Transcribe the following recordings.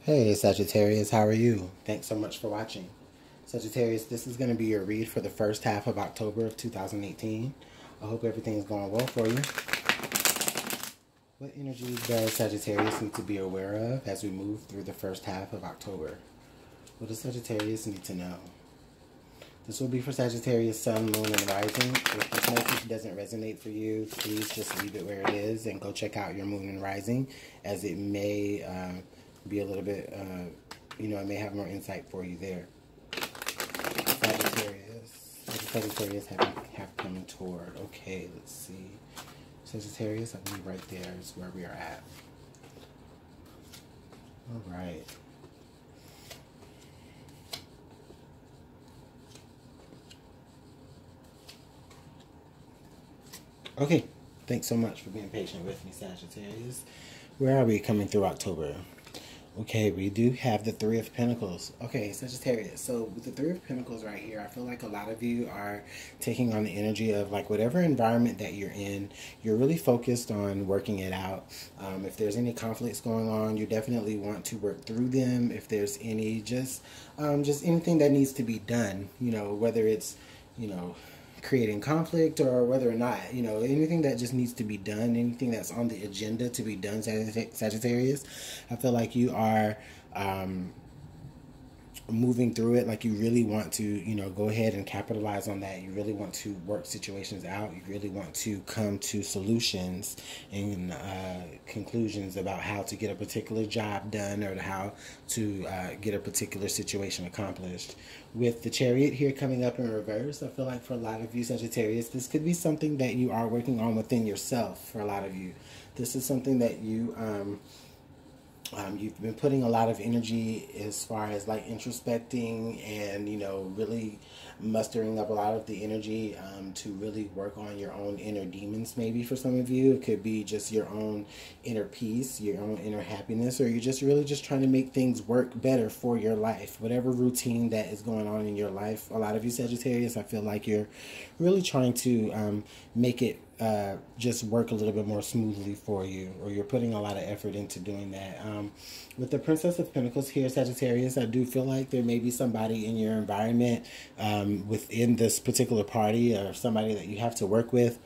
Hey Sagittarius, how are you? Thanks so much for watching. Sagittarius, this is going to be your read for the first half of October of 2018. I hope everything's going well for you. What energy does Sagittarius need to be aware of as we move through the first half of October? What does Sagittarius need to know? This will be for Sagittarius, Sun, Moon, and Rising. If this message doesn't resonate for you, please just leave it where it is and go check out your Moon and Rising, as it may be a little bit, it may have more insight for you there. Sagittarius. What does Sagittarius have coming toward? Okay, let's see. Sagittarius, I believe right there is where we are at. All right. Okay, thanks so much for being patient with me, Sagittarius. Where are we coming through October? Okay, we do have the Three of Pentacles. Okay, Sagittarius. So with the Three of Pentacles right here, I feel like a lot of you are taking on the energy of like whatever environment that you're in, you're really focused on working it out. If there's any conflicts going on, you definitely want to work through them. If there's any just anything that needs to be done, whether it's, creating conflict or whether or not, anything that just needs to be done, anything that's on the agenda to be done, Sagittarius, I feel like you are moving through it. Like you really want to, go ahead and capitalize on that. You really want to work situations out. You really want to come to solutions and conclusions about how to get a particular job done or how to get a particular situation accomplished. With the Chariot here coming up in reverse, I feel like for a lot of you Sagittarius, this could be something that you are working on within yourself. For a lot of you, this is something that you've been putting a lot of energy as far as like introspecting and, really mustering up a lot of the energy to really work on your own inner demons. Maybe for some of you, it could be just your own inner peace, your own inner happiness, or you're just really just trying to make things work better for your life. Whatever routine that is going on in your life, a lot of you Sagittarius, I feel like you're really trying to make it just work a little bit more smoothly for you, or you're putting a lot of effort into doing that. With the Princess of Pentacles here, Sagittarius, I do feel like there may be somebody in your environment within this particular party, or somebody that you have to work with,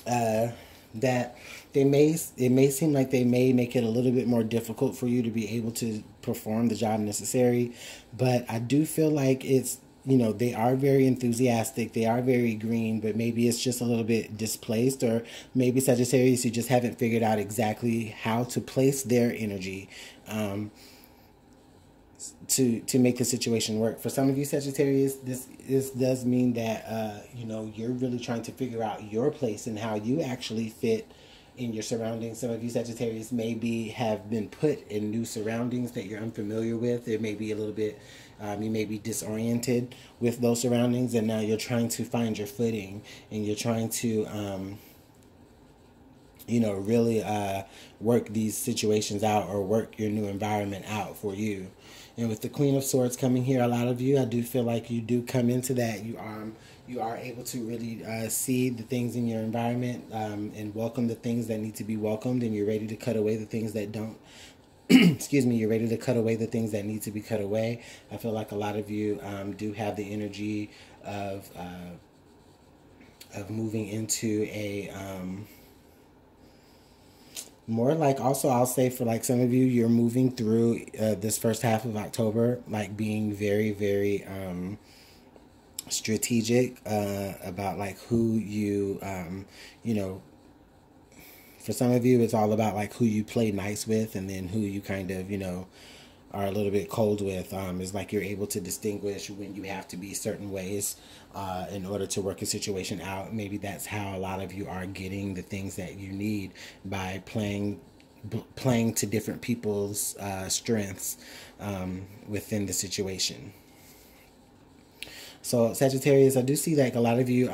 that it may seem like they may make it a little bit more difficult for you to be able to perform the job necessary. But I do feel like it's, they are very enthusiastic, they are very green, but maybe it's just a little bit displaced, or maybe Sagittarius, you just haven't figured out exactly how to place their energy to make the situation work. For some of you Sagittarius, this does mean that you're really trying to figure out your place and how you actually fit in your surroundings. Some of you Sagittarius maybe have been put in new surroundings that you're unfamiliar with. It may be a little bit, you may be disoriented with those surroundings, and now you're trying to find your footing, and you're trying to, really work these situations out, or work your new environment out for you. And with the Queen of Swords coming here, a lot of you, I do feel like you do come into that. You are able to really see the things in your environment and welcome the things that need to be welcomed, and you're ready to cut away the things that don't. Excuse me, you're ready to cut away the things that need to be cut away. I feel like a lot of you do have the energy of moving into a more like, also I'll say for like some of you, you're moving through this first half of October like being very, very strategic about like who you for some of you it's all about like who you play nice with, and then who you kind of are a little bit cold with. It's like you're able to distinguish when you have to be certain ways in order to work a situation out. Maybe that's how a lot of you are getting the things that you need, by playing to different people's strengths within the situation. So Sagittarius, I do see like a lot of you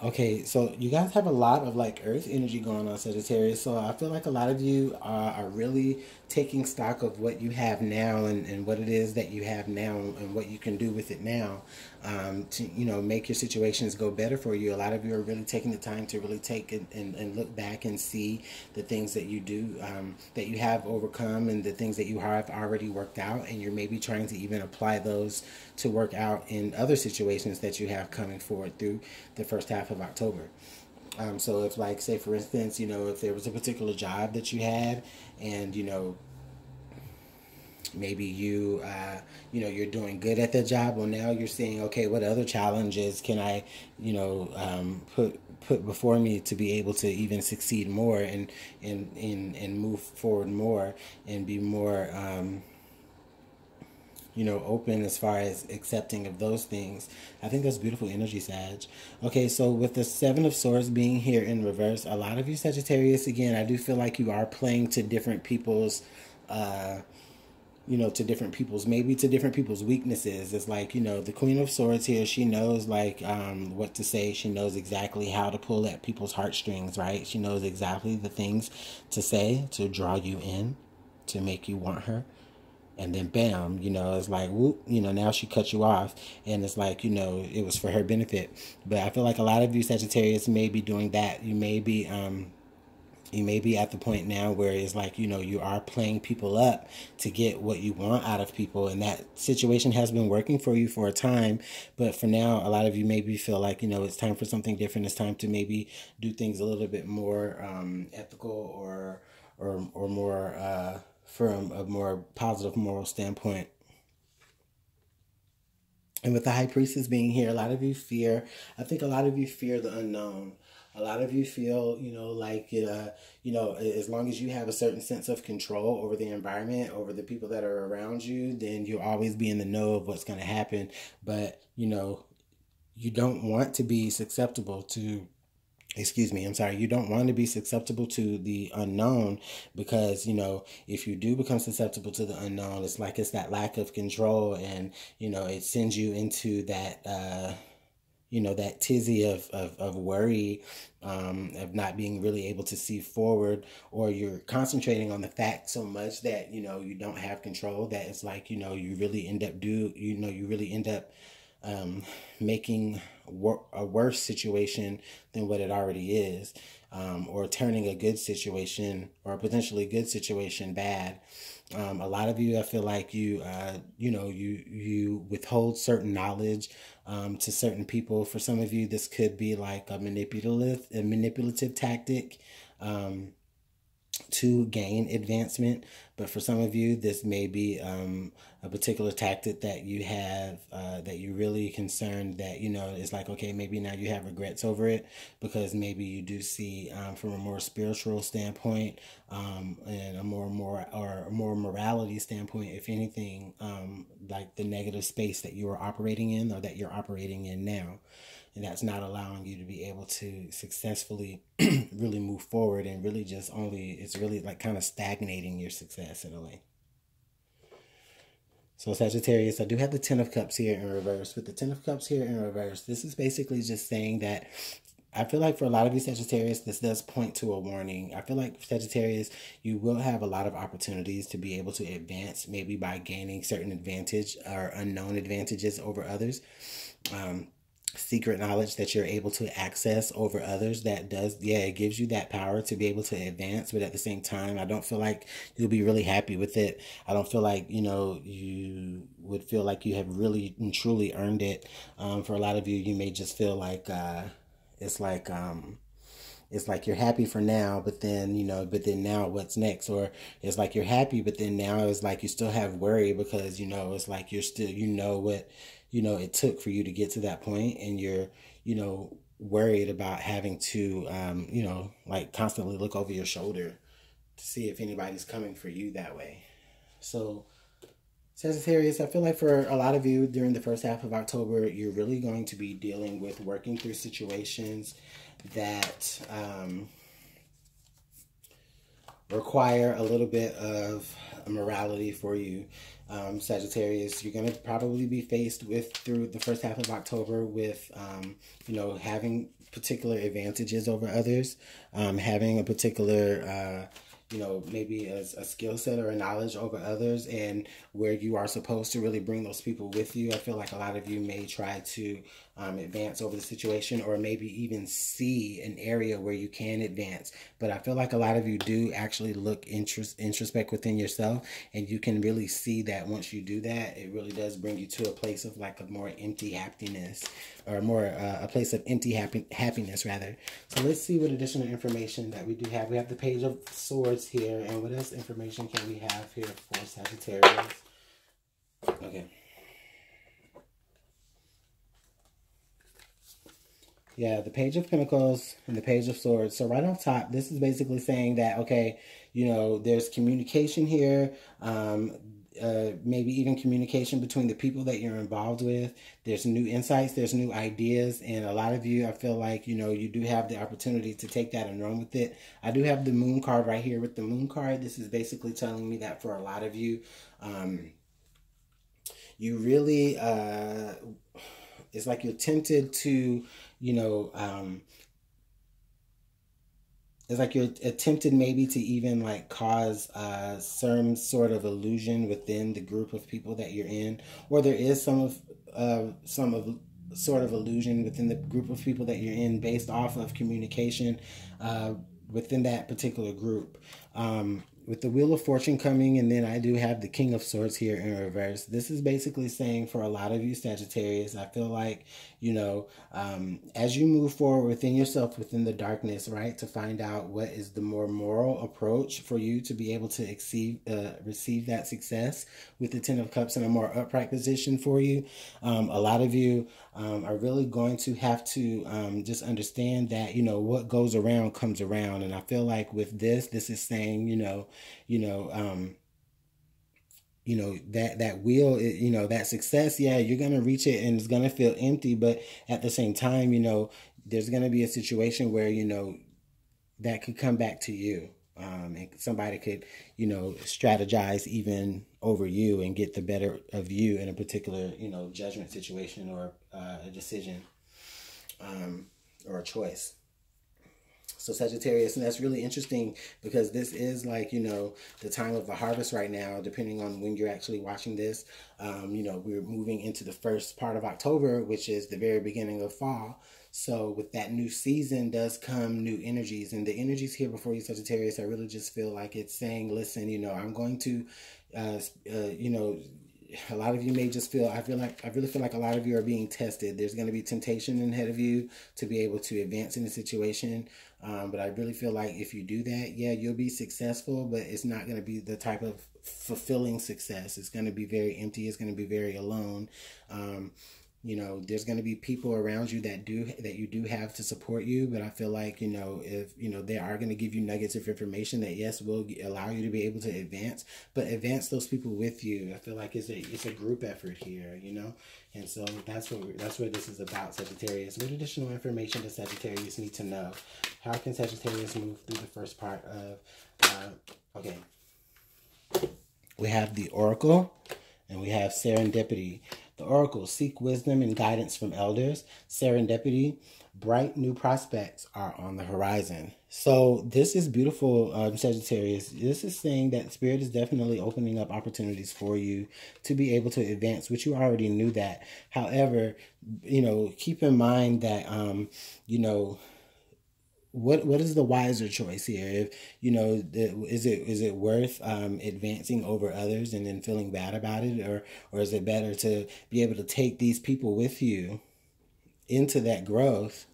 Okay, so you guys have a lot of like earth energy going on, Sagittarius. So I feel like a lot of you are really taking stock of what you have now, and what it is that you have now and what you can do with it now, to, you know, make your situations go better for you. A lot of you are really taking the time to really take and look back and see the things that you do, that you have overcome, and the things that you have already worked out, and you're maybe trying to even apply those to work out in other situations that you have coming forward through the first half of October. So if, like, say for instance, you know, if there was a particular job that you had, and you know, maybe you you know, you're doing good at that job, well, now you're seeing, okay, what other challenges can I, you know, put before me to be able to even succeed more, and move forward more, and be more, you know, open as far as accepting of those things. I think that's beautiful energy, Sag. Okay, so with the Seven of Swords being here in reverse, a lot of you Sagittarius, again, I do feel like you are playing to different people's, you know, to different people's, maybe to different people's weaknesses. It's like, you know, the Queen of Swords here, she knows, like, what to say. She knows exactly how to pull at people's heartstrings, right? She knows exactly the things to say to draw you in, to make you want her. And then bam, you know, it's like, whoop, you know, now she cut you off, and it's like, you know, it was for her benefit. But I feel like a lot of you Sagittarius may be doing that. You may be at the point now where it's like, you know, you are playing people up to get what you want out of people, and that situation has been working for you for a time. But for now, a lot of you maybe feel like, you know, it's time for something different. It's time to maybe do things a little bit more ethical, or more from a more positive moral standpoint. And with the High Priestess being here, a lot of you fear, I think a lot of you fear the unknown. A lot of you feel, you know, like, you know, as long as you have a certain sense of control over the environment, over the people that are around you, then you'll always be in the know of what's going to happen. But, you know, you don't want to be susceptible to, excuse me, I'm sorry, you don't want to be susceptible to the unknown, because, you know, if you do become susceptible to the unknown, it's like it's that lack of control, and, you know, it sends you into that, you know, that tizzy of worry, of not being really able to see forward, or you're concentrating on the fact so much that, you know, you don't have control, that it's like, you know, you really end up making a worse situation than what it already is, or turning a good situation, or a potentially good situation, bad. A lot of you, I feel like you know, you withhold certain knowledge to certain people. For some of you, this could be like a manipulative tactic. To gain advancement. But for some of you, this may be a particular tactic that you have, that you're really concerned that, you know, it's like, okay, maybe now you have regrets over it, because maybe you do see, from a more spiritual standpoint, and a more morality standpoint, if anything, like the negative space that you are operating in, or that you're operating in now. And that's not allowing you to be able to successfully really move forward, and really just only, it's really like kind of stagnating your success in a way. So Sagittarius, I do have the Ten of Cups here in reverse. With the Ten of Cups here in reverse, this is basically just saying that I feel like for a lot of you Sagittarius, this does point to a warning. I feel like Sagittarius, you will have a lot of opportunities to be able to advance, maybe by gaining certain advantage or unknown advantages over others. Secret knowledge that you're able to access over others, that does, yeah, it gives you that power to be able to advance. But at the same time, I don't feel like you'll be really happy with it. I don't feel like, you know, you would feel like you have really and truly earned it. For a lot of you, you may just feel like it's like it's like you're happy for now, but then, you know, but then now what's next? Or it's like you're happy, but then now it's like you still have worry, because, you know, it's like you're still, you know, what, you know, it took for you to get to that point, and you're, you know, worried about having to, you know, like constantly look over your shoulder to see if anybody's coming for you that way. So Sagittarius, I feel like for a lot of you during the first half of October, you're really going to be dealing with working through situations that require a little bit of morality for you, Sagittarius. You're going to probably be faced with, through the first half of October, with, having particular advantages over others, having a particular, maybe a skill set or a knowledge over others, and where you are supposed to really bring those people with you. I feel like a lot of you may try to advance over the situation, or maybe even see an area where you can advance. But I feel like a lot of you do actually look introspect within yourself, and you can really see that once you do that, it really does bring you to a place of like a more empty happiness, or more a place of empty happiness rather. So let's see what additional information that we do have. We have the Page of Swords here, and what else information can we have here for Sagittarius? Okay. Yeah, the Page of Pentacles and the Page of Swords. So right off top, this is basically saying that, okay, there's communication here, maybe even communication between the people that you're involved with. There's new insights, there's new ideas, and a lot of you, I feel like, you do have the opportunity to take that and run with it. I do have the Moon card right here. With the Moon card, this is basically telling me that for a lot of you, you really, it's like you're tempted to, it's like you're attempted maybe to even like cause some sort of illusion within the group of people that you're in, or there is some sort of illusion within the group of people that you're in based off of communication within that particular group. With the Wheel of Fortune coming, and then I do have the King of Swords here in reverse. This is basically saying for a lot of you Sagittarius, I feel like, as you move forward within yourself, within the darkness, right, to find out what is the more moral approach for you to be able to receive that success with the Ten of Cups in a more upright position for you. A lot of you are really going to have to just understand that, what goes around comes around. And I feel like with this is saying, that wheel, that success, yeah, you're going to reach it and it's going to feel empty. But at the same time, there's going to be a situation where, that could come back to you. And somebody could, strategize even over you and get the better of you in a particular, judgment situation, or a decision, or a choice. So Sagittarius, and that's really interesting because this is like, the time of the harvest right now, depending on when you're actually watching this. We're moving into the first part of October, which is the very beginning of fall. So with that new season does come new energies, and the energies here before you, Sagittarius, I really just feel like it's saying, listen, I'm going to, a lot of you may just feel, I really feel like a lot of you are being tested. There's going to be temptation ahead of you to be able to advance in the situation. But I really feel like if you do that, yeah, you'll be successful, but it's not going to be the type of fulfilling success. It's going to be very empty. It's going to be very alone. There's going to be people around you that you do have to support you, but I feel like, if, they are going to give you nuggets of information that, yes, will allow you to be able to advance, but advance those people with you. I feel like it's a group effort here, and so that's what this is about, Sagittarius. What additional information does Sagittarius need to know? How can Sagittarius move through the first part of, okay. We have the Oracle, and we have Serendipity. The Oracle, seek wisdom and guidance from elders. Serendipity, bright new prospects are on the horizon. So this is beautiful, Sagittarius. This is saying that Spirit is definitely opening up opportunities for you to be able to advance, which you already knew that. However, keep in mind that, what is the wiser choice here? If is it worth advancing over others and then feeling bad about it, or is it better to be able to take these people with you into that growth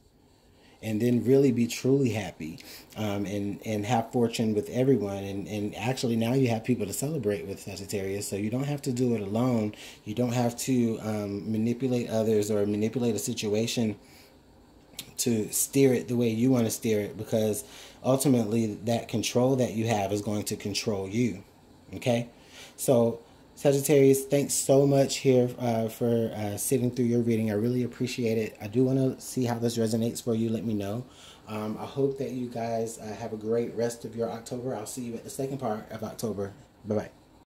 and then really be truly happy, and have fortune with everyone, and actually now you have people to celebrate with, Sagittarius, so you don't have to do it alone. You don't have to manipulate others or manipulate a situation to steer it the way you want to steer it, because ultimately that control that you have is going to control you. Okay, so Sagittarius, thanks so much here for sitting through your reading. I really appreciate it. I do want to see how this resonates for you. Let me know. I hope that you guys have a great rest of your October. I'll see you at the second part of October. Bye-bye.